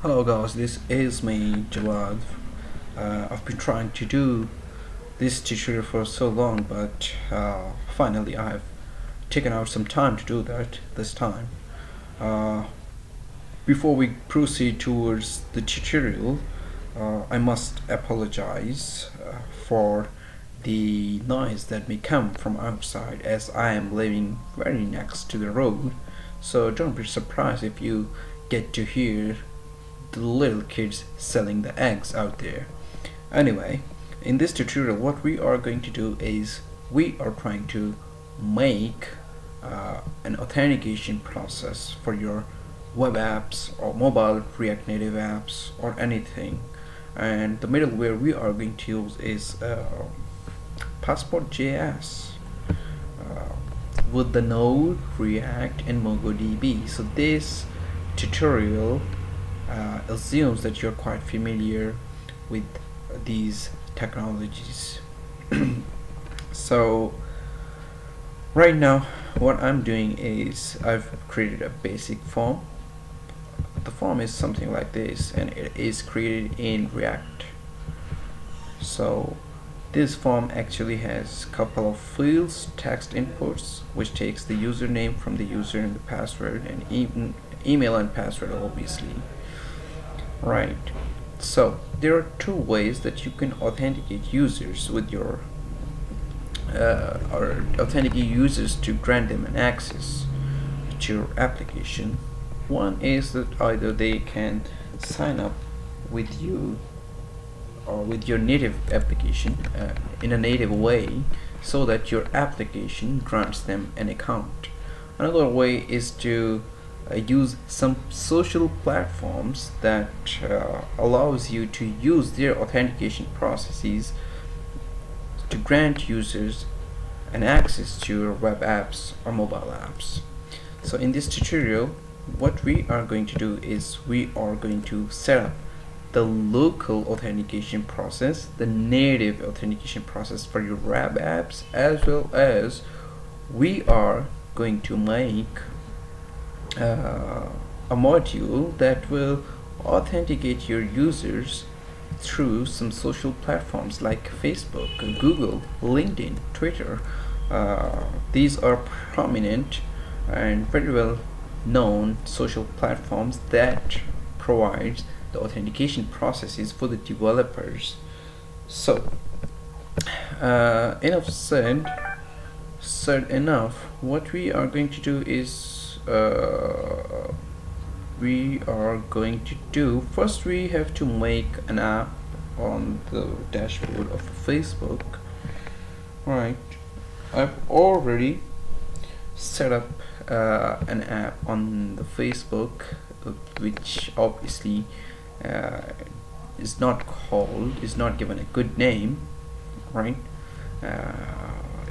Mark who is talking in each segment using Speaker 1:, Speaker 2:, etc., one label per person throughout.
Speaker 1: Hello guys, this is me, Jawad. I've been trying to do this tutorial for so long, but finally I've taken out some time to do that this time. Uh, Before we proceed towards the tutorial, I must apologize for the noise that may come from outside, as I am living very next to the road. So don't be surprised if you get to hear the little kids selling the eggs out there. Anyway, in this tutorial what we are going to do is we are trying to make an authentication process for your web apps or mobile React Native apps or anything, and the middleware we are going to use is Passport.js with the Node, React and MongoDB. So this tutorial assumes that you're quite familiar with these technologies. So right now what I'm doing is I've created a basic form. The form is something like this and it is created in React. So this form actually has a couple of fields, text inputs, which takes the username from the user and the password, and even email and password, obviously. Right, so there are two ways that you can authenticate users with your or authenticate users to grant them an access to your application. One is that either they can sign up with you or with your native application in a native way, so that your application grants them an account. Another way is to use some social platforms that allows you to use their authentication processes to grant users an access to your web apps or mobile apps. So in this tutorial what we are going to do is we are going to set up the local authentication process, the native authentication process for your web apps, as well as we are going to make a module that will authenticate your users through some social platforms like Facebook, Google, LinkedIn, Twitter. These are prominent and very well known social platforms that provides the authentication processes for the developers. So enough said enough. What we are going to do is we are going to do first we have to make an app on the dashboard of Facebook. Right, I've already set up an app on the Facebook, which obviously is not given a good name, right?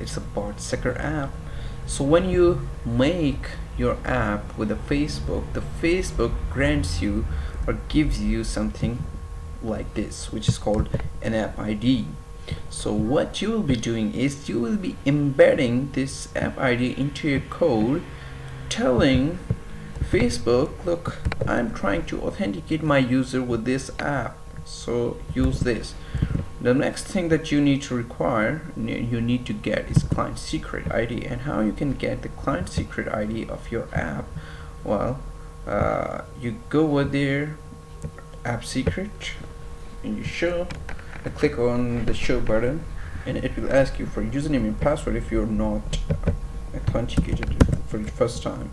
Speaker 1: It's a bot seeker app. So when you make your app with the Facebook grants you or gives you something like this, which is called an app ID. So what you will be doing is you will be embedding this app ID into your code, telling Facebook, look, I'm trying to authenticate my user with this app, so use this. The next thing that you need to get is client secret ID. And how you can get the client secret ID of your app? Well, you go over there, app secret, and you click on the show button, and it will ask you for username and password if you're not authenticated for the first time.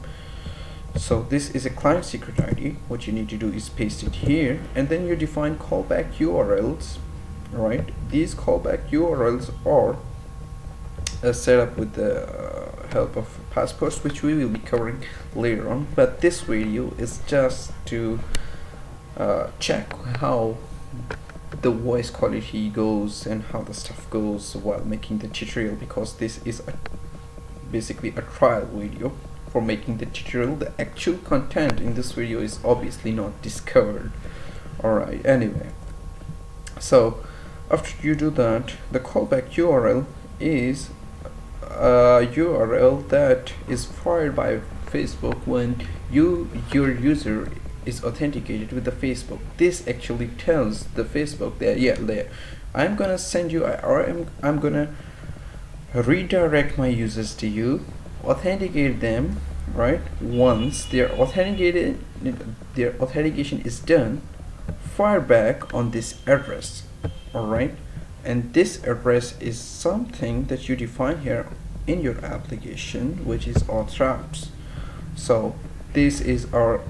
Speaker 1: So this is a client secret ID. What you need to do is paste it here, and then you define callback URLs. Right, these callback URLs are set up with the help of passports, which we will be covering later on, but this video is just to check how the voice quality goes and how the stuff goes while making the tutorial, because this is basically a trial video for making the tutorial. The actual content in this video is obviously not discovered. Alright, anyway, so after you do that, the callback URL is a URL that is fired by Facebook when your user is authenticated with the Facebook. This actually tells the Facebook that yeah, there, I'm gonna send you, or I'm gonna redirect my users to you, authenticate them, right? Once they're authenticated, their authentication is done, fire back on this address. All right, and this address is something that you define here in your application, which is auth routes. So this is our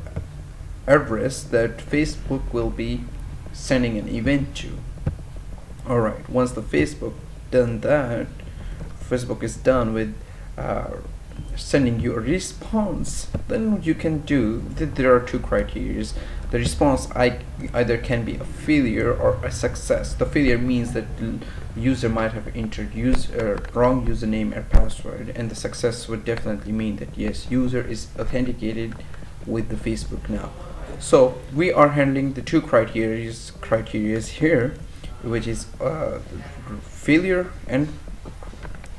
Speaker 1: address that Facebook will be sending an event to. All right, once the Facebook done that, Facebook is done with sending you a response, then you can do there are two criteria. The response either can be a failure or a success. The failure means that user might have entered wrong username and password, and the success would definitely mean that yes, user is authenticated with the Facebook now. So we are handling the two criteria here, which is failure and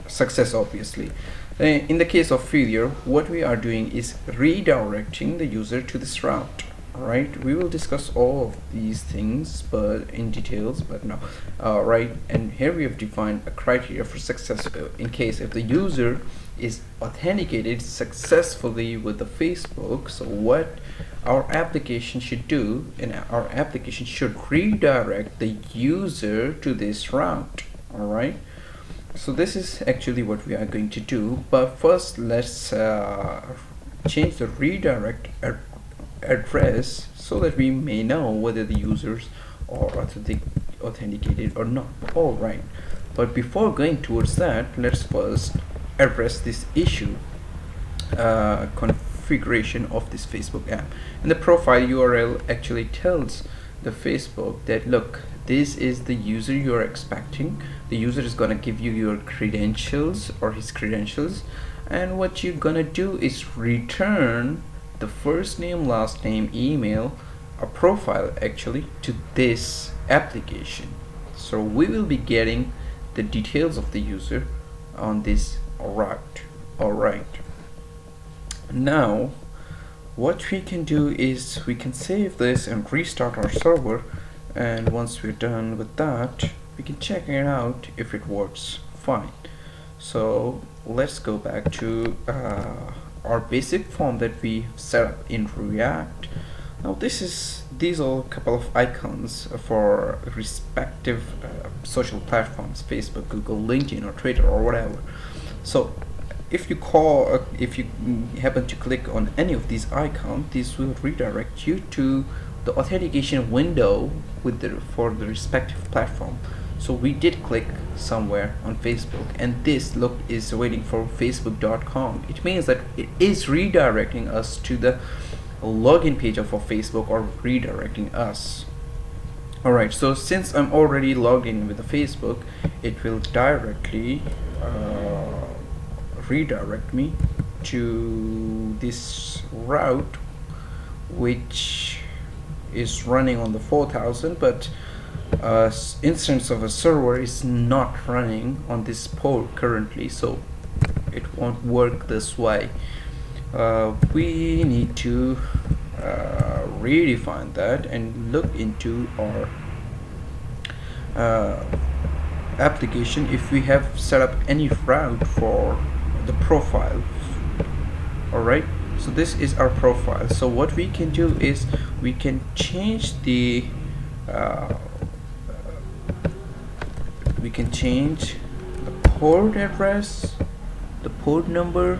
Speaker 1: success, obviously. In the case of failure, what we are doing is redirecting the user to this route. Right, we will discuss all of these things but in details, but no. Right, and here we have defined a criteria for success in case if the user is authenticated successfully with the Facebook. So what our application should do, and our application should redirect the user to this route. All right, so this is actually what we are going to do, but first let's change the redirect address so that we may know whether the users are authenticated or not. All right, but before going towards that, let's first address this issue, configuration of this Facebook app. And the profile URL actually tells the Facebook that look, this is the user you're expecting. The user is gonna give you your credentials or his credentials, and what you're gonna do is return the first name, last name, email, a profile actually to this application. So we will be getting the details of the user on this route. All right, now what we can do is we can save this and restart our server, and once we're done with that, we can check it out if it works fine. So let's go back to our basic form that we set up in React. Now these are a couple of icons for respective social platforms: Facebook, Google, LinkedIn, or Twitter, or whatever. So if you happen to click on any of these icons, this will redirect you to the authentication window for the respective platform. So we did click somewhere on Facebook, and this look is waiting for facebook.com. It means that it is redirecting us to the login page of our Facebook, or redirecting us. Alright, so since I'm already logged in with the Facebook, it will directly redirect me to this route, which is running on the 4000, but instance of a server is not running on this port currently, so it won't work this way. We need to redefine that and look into our application if we have set up any route for the profile. Alright, so this is our profile. So what we can do is we can change the port address, the port number,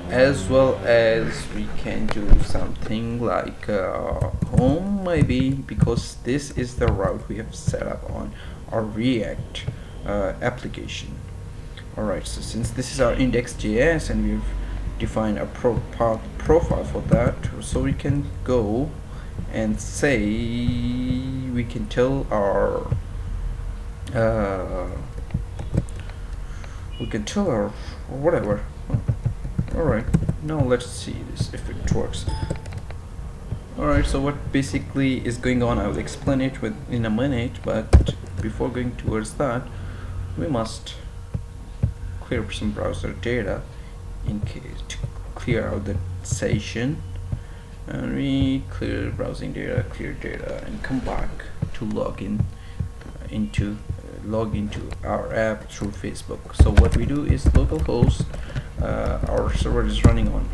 Speaker 1: as well as we can do something like home maybe, because this is the route we have set up on our React application. Alright, so since this is our index.js and we've defined a profile for that, so we can go and say we can tell our whatever. Alright, now let's see this if it works. Alright, so what basically is going on, I will explain it in a minute, but before going towards that, we must clear some browser data in case to clear out the session, and we clear browsing data, clear data, and come back to log into our app through Facebook. So what we do is localhost, our server is running on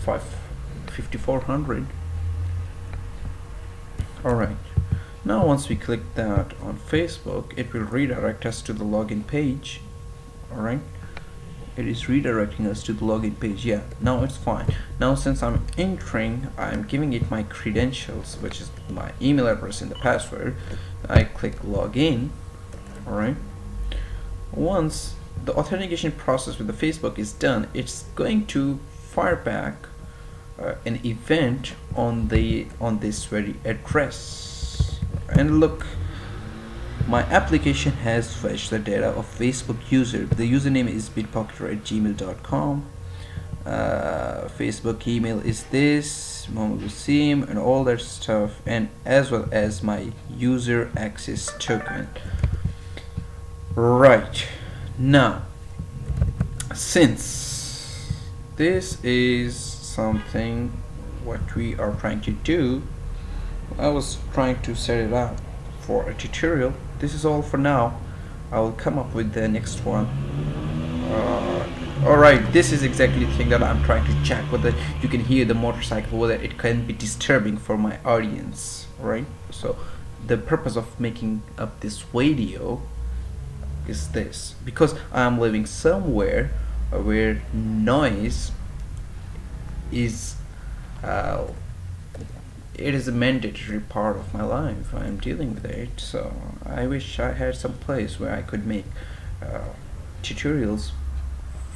Speaker 1: 5400. Alright, now once we click that on Facebook, it will redirect us to the login page. Alright, it is redirecting us to the login page. Yeah, now it's fine. Now since I'm giving it my credentials, which is my email address and the password. I click login. Alright, once the authentication process with the Facebook is done, it's going to fire back an event on this very address. And look, my application has fetched the data of Facebook user. The username is bitpocketer@gmail.com. Facebook email is this, Mohammed Wasim, and all that stuff, and as well as my user access token. Right, now since this is something what we are trying to do, I was trying to set it up for a tutorial. This is all for now. I will come up with the next one. Alright, this is exactly the thing that I'm trying to check, whether you can hear the motorcycle, whether it can be disturbing for my audience. Right, so the purpose of making up this video is this, because I'm living somewhere where noise is it is a mandatory part of my life. I'm dealing with it, so I wish I had some place where I could make tutorials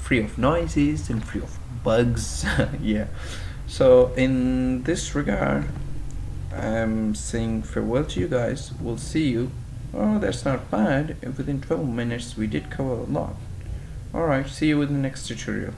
Speaker 1: free of noises and free of bugs. Yeah, so in this regard, I'm saying farewell to you guys. We'll see you. Oh, that's not bad. Within 12 minutes we did cover a lot. Alright, see you in the next tutorial.